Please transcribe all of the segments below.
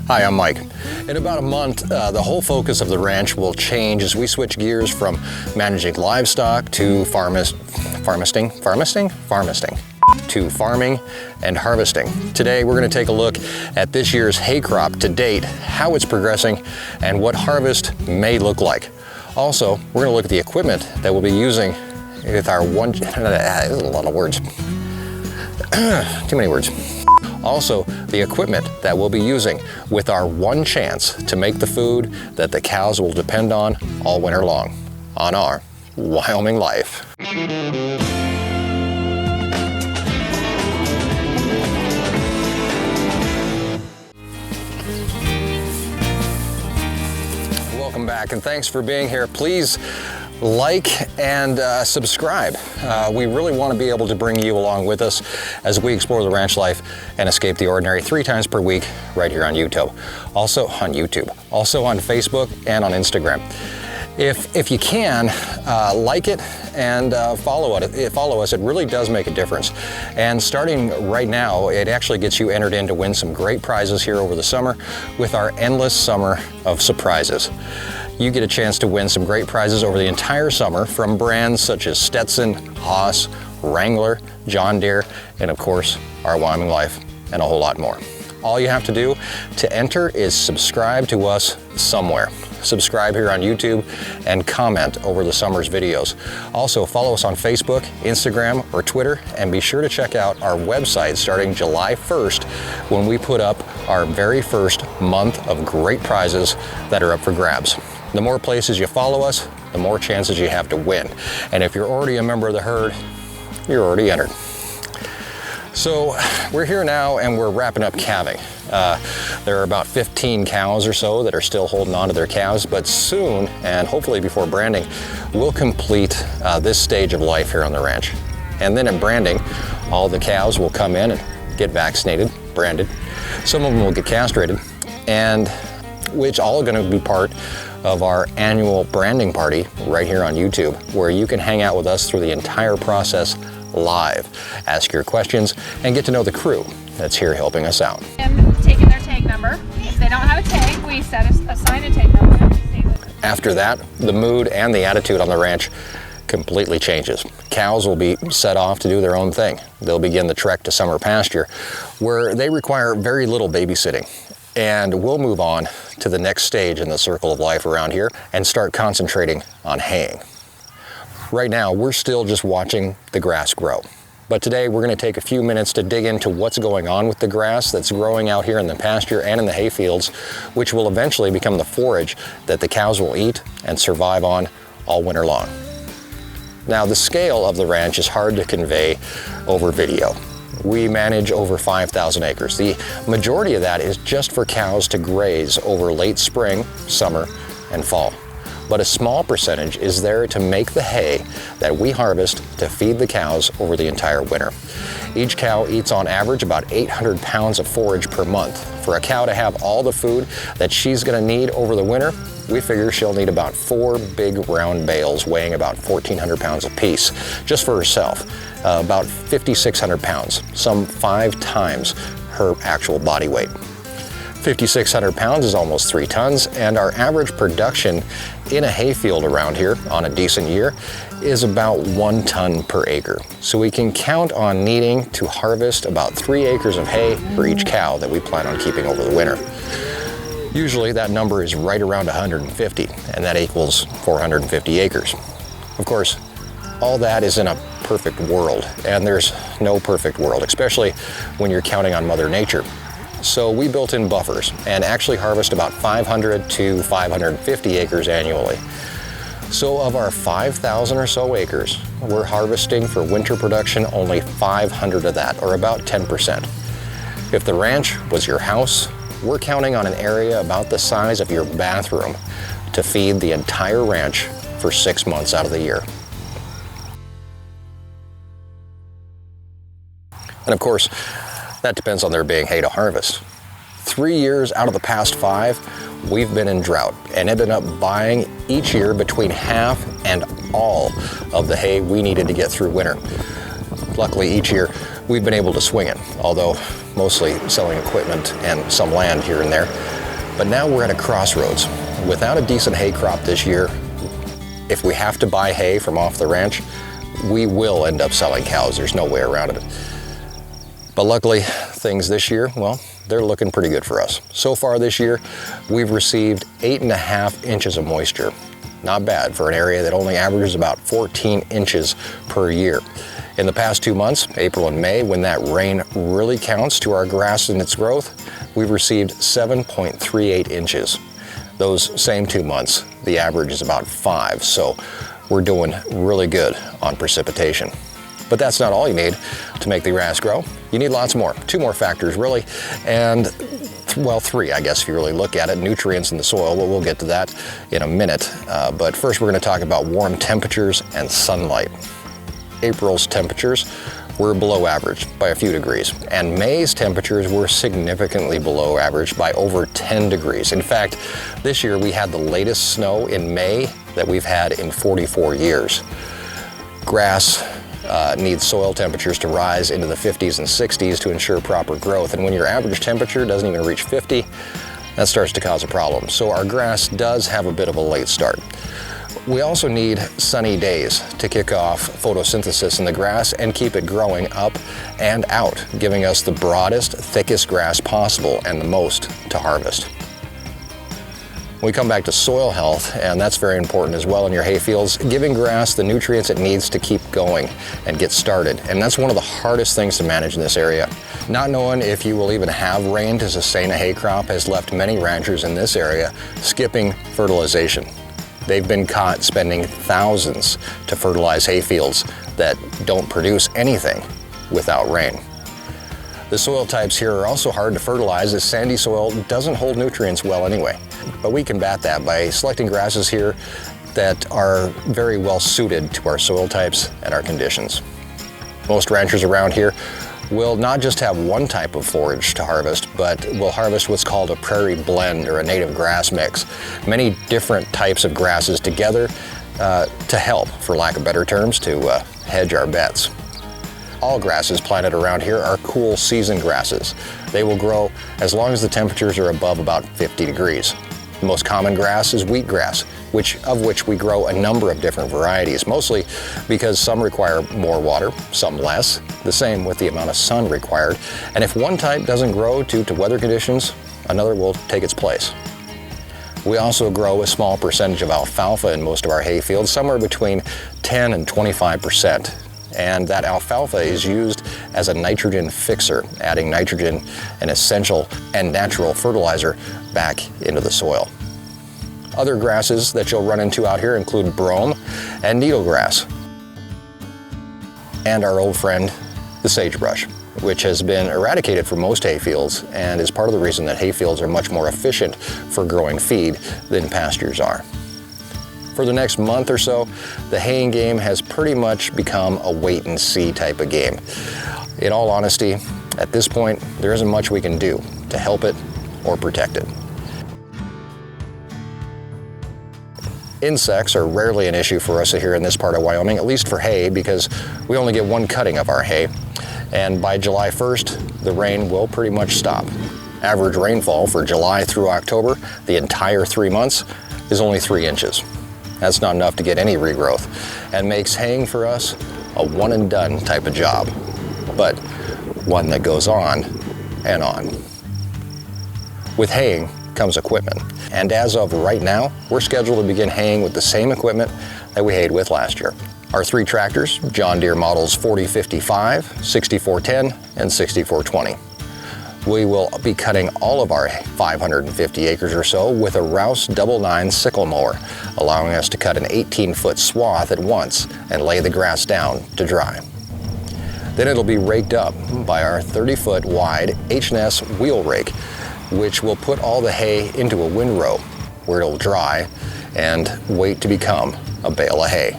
Hi, I'm Mike. In about a month, the whole focus of the ranch will change as we switch gears from managing livestock to farming and harvesting. Today, we're going to take a look at this year's hay crop to date, how it's progressing, and what harvest may look like. Also, we're going to look at the equipment that we'll be using with our a lot of words. Too many words. Also, the equipment that we'll be using with our one chance to make the food that the cows will depend on all winter long on our Wyoming Life. Welcome back and thanks for being here. Please like and subscribe. We really want to be able to bring you along with us as we explore the ranch life and escape the ordinary 3 times per week right here on YouTube. Also on Facebook and on Instagram. If you can, like it and follow us. It really does make a difference. And starting right now, it actually gets you entered in to win some great prizes here over the summer with our endless summer of surprises. You get a chance to win some great prizes over the entire summer from brands such as Stetson, Haas, Wrangler, John Deere, and of course, our Wyoming Life, and a whole lot more. All you have to do to enter is subscribe to us somewhere. Subscribe here on YouTube and comment over the summer's videos. Also, follow us on Facebook, Instagram, or Twitter, and be sure to check out our website starting July 1st when we put up our very first month of great prizes that are up for grabs. The more places you follow us, the more chances you have to win. And if you're already a member of the herd, you're already entered. So we're here now and we're wrapping up calving. There are about 15 cows or so that are still holding on to their calves, but soon, and hopefully before branding, we'll complete this stage of life here on the ranch. And then at branding, all the cows will come in and get vaccinated, branded. Some of them will get castrated, and which all are going to be part of our annual branding party right here on YouTube, where you can hang out with us through the entire process live, ask your questions, and get to know the crew that's here helping us out. Taking their tag number. If they don't have a tag, we assign a tag number. After that, the mood and the attitude on the ranch completely changes. Cows will be set off to do their own thing. They'll begin the trek to summer pasture, where they require very little babysitting. And we'll move on to the next stage in the circle of life around here and start concentrating on haying. Right now, we're still just watching the grass grow. But today, we're going to take a few minutes to dig into what's going on with the grass that's growing out here in the pasture and in the hay fields, which will eventually become the forage that the cows will eat and survive on all winter long. Now, the scale of the ranch is hard to convey over video. We manage over 5,000 acres. The majority of that is just for cows to graze over late spring, summer, and fall. But a small percentage is there to make the hay that we harvest to feed the cows over the entire winter. Each cow eats on average about 800 pounds of forage per month. For a cow to have all the food that she's going to need over the winter, we figure she'll need about 4 big round bales weighing about 1,400 pounds apiece, just for herself, about 5,600 pounds, some 5 times her actual body weight. 5,600 pounds is almost 3 tons, and our average production in a hayfield around here on a decent year is about 1 ton per acre. So we can count on needing to harvest about 3 acres of hay for each cow that we plan on keeping over the winter. Usually that number is right around 150, and that equals 450 acres. Of course, all that is in a perfect world, and there's no perfect world, especially when you're counting on Mother Nature. So we built in buffers and actually harvest about 500 to 550 acres annually. So of our 5,000 or so acres, we're harvesting for winter production only 500 of that, or about 10%. If the ranch was your house, we're counting on an area about the size of your bathroom to feed the entire ranch for 6 months out of the year. And of course, that depends on there being hay to harvest. 3 years out of the past 5, we've been in drought and ended up buying each year between half and all of the hay we needed to get through winter. Luckily, each year we've been able to swing it, although mostly selling equipment and some land here and there. But now we're at a crossroads. Without a decent hay crop this year, if we have to buy hay from off the ranch, we will end up selling cows. There's no way around it. But luckily, things this year, well, they're looking pretty good for us. So far this year, we've received 8.5 inches of moisture. Not bad for an area that only averages about 14 inches per year. In the past 2 months, April and May, when that rain really counts to our grass and its growth, we've received 7.38 inches. Those same 2 months, the average is about 5, so we're doing really good on precipitation. But that's not all you need to make the grass grow. You need lots more, 2 more factors really, and well, 3, I guess, if you really look at it. Nutrients in the soil, well, we'll get to that in a minute. But first we're going to talk about warm temperatures and sunlight. April's temperatures were below average by a few degrees, and May's temperatures were significantly below average by over 10 degrees. In fact, this year we had the latest snow in May that we've had in 44 years. Grass needs soil temperatures to rise into the 50s and 60s to ensure proper growth, and when your average temperature doesn't even reach 50, that starts to cause a problem. So our grass does have a bit of a late start. We also need sunny days to kick off photosynthesis in the grass and keep it growing up and out, giving us the broadest, thickest grass possible and the most to harvest. We come back to soil health, and that's very important as well in your hay fields, giving grass the nutrients it needs to keep going and get started. And that's one of the hardest things to manage in this area. Not knowing if you will even have rain to sustain a hay crop has left many ranchers in this area skipping fertilization. They've been caught spending thousands to fertilize hay fields that don't produce anything without rain. The soil types here are also hard to fertilize as sandy soil doesn't hold nutrients well anyway. But we combat that by selecting grasses here that are very well suited to our soil types and our conditions. Most ranchers around here will not just have one type of forage to harvest, but will harvest what's called a prairie blend or a native grass mix. Many different types of grasses together to help, for lack of better terms, to hedge our bets. All grasses planted around here are cool season grasses. They will grow as long as the temperatures are above about 50 degrees. The most common grass is wheatgrass, of which we grow a number of different varieties, mostly because some require more water, some less, the same with the amount of sun required. And if one type doesn't grow due to weather conditions, another will take its place. We also grow a small percentage of alfalfa in most of our hay fields, somewhere between 10 and 25%. And that alfalfa is used as a nitrogen fixer, adding nitrogen, an essential and natural fertilizer, back into the soil. Other grasses that you'll run into out here include brome and needlegrass, and our old friend, the sagebrush, which has been eradicated from most hay fields and is part of the reason that hay fields are much more efficient for growing feed than pastures are. For the next month or so, the haying game has pretty much become a wait and see type of game. In all honesty, at this point, there isn't much we can do to help it or protect it. Insects are rarely an issue for us here in this part of Wyoming, at least for hay, because we only get one cutting of our hay. And by July 1st, the rain will pretty much stop. Average rainfall for July through October, the entire 3 months, is only 3 inches. That's not enough to get any regrowth and makes haying for us a one and done type of job, but one that goes on and on. With haying comes equipment, and as of right now, we're scheduled to begin haying with the same equipment that we hayed with last year. Our 3 tractors, John Deere models 4055, 6410, and 6420. We will be cutting all of our 550 acres or so with a Rouse 99 sickle mower, allowing us to cut an 18-foot swath at once and lay the grass down to dry. Then it'll be raked up by our 30-foot wide H&S wheel rake, which will put all the hay into a windrow where it'll dry and wait to become a bale of hay.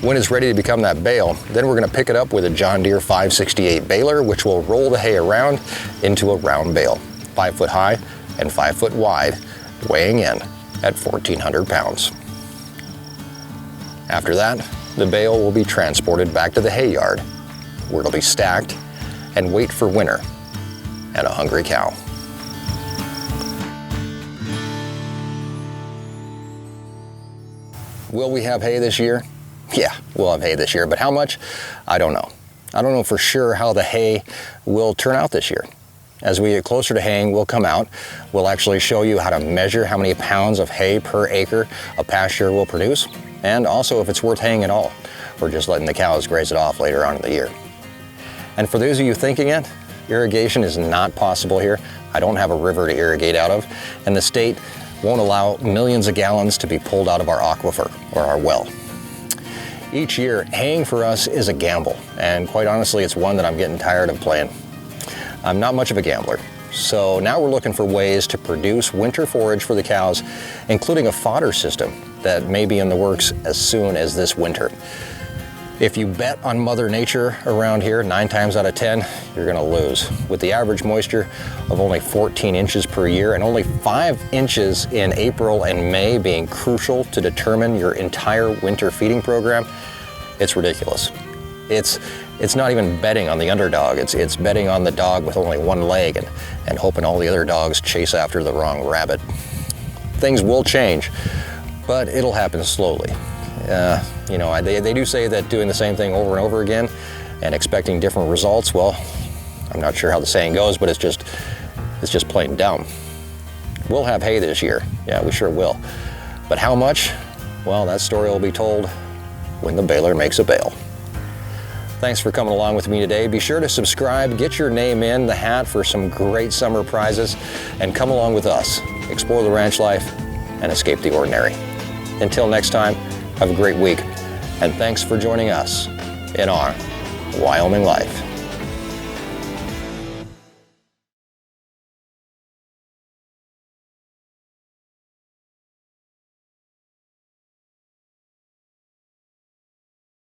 When it's ready to become that bale, then we're going to pick it up with a John Deere 568 baler, which will roll the hay around into a round bale, 5 foot high and 5 foot wide, weighing in at 1,400 pounds. After that, the bale will be transported back to the hay yard, where it'll be stacked and wait for winter and a hungry cow. Will we have hay this year? Yeah, we'll have hay this year, but how much? I don't know. I don't know for sure how the hay will turn out this year. As we get closer to haying, we'll come out. We'll actually show you how to measure how many pounds of hay per acre a pasture will produce, and also if it's worth haying at all, or just letting the cows graze it off later on in the year. And for those of you thinking it, irrigation is not possible here. I don't have a river to irrigate out of, and the state won't allow millions of gallons to be pulled out of our aquifer or our well. Each year, haying for us is a gamble, and quite honestly, it's one that I'm getting tired of playing. I'm not much of a gambler, so now we're looking for ways to produce winter forage for the cows, including a fodder system that may be in the works as soon as this winter. If you bet on Mother Nature around here, 9 times out of 10, you're gonna lose. With the average moisture of only 14 inches per year and only 5 inches in April and May being crucial to determine your entire winter feeding program, it's ridiculous. It's not even betting on the underdog, it's betting on the dog with only one leg and hoping all the other dogs chase after the wrong rabbit. Things will change, but it'll happen slowly. You know, they do say that doing the same thing over and over again and expecting different results, well, I'm not sure how the saying goes, but it's just plain dumb. We'll have hay this year. Yeah, we sure will. But how much? Well, that story will be told when the baler makes a bale. Thanks for coming along with me today. Be sure to subscribe, get your name in the hat for some great summer prizes, and come along with us. Explore the ranch life and escape the ordinary. Until next time, have a great week, and thanks for joining us in our Wyoming Life.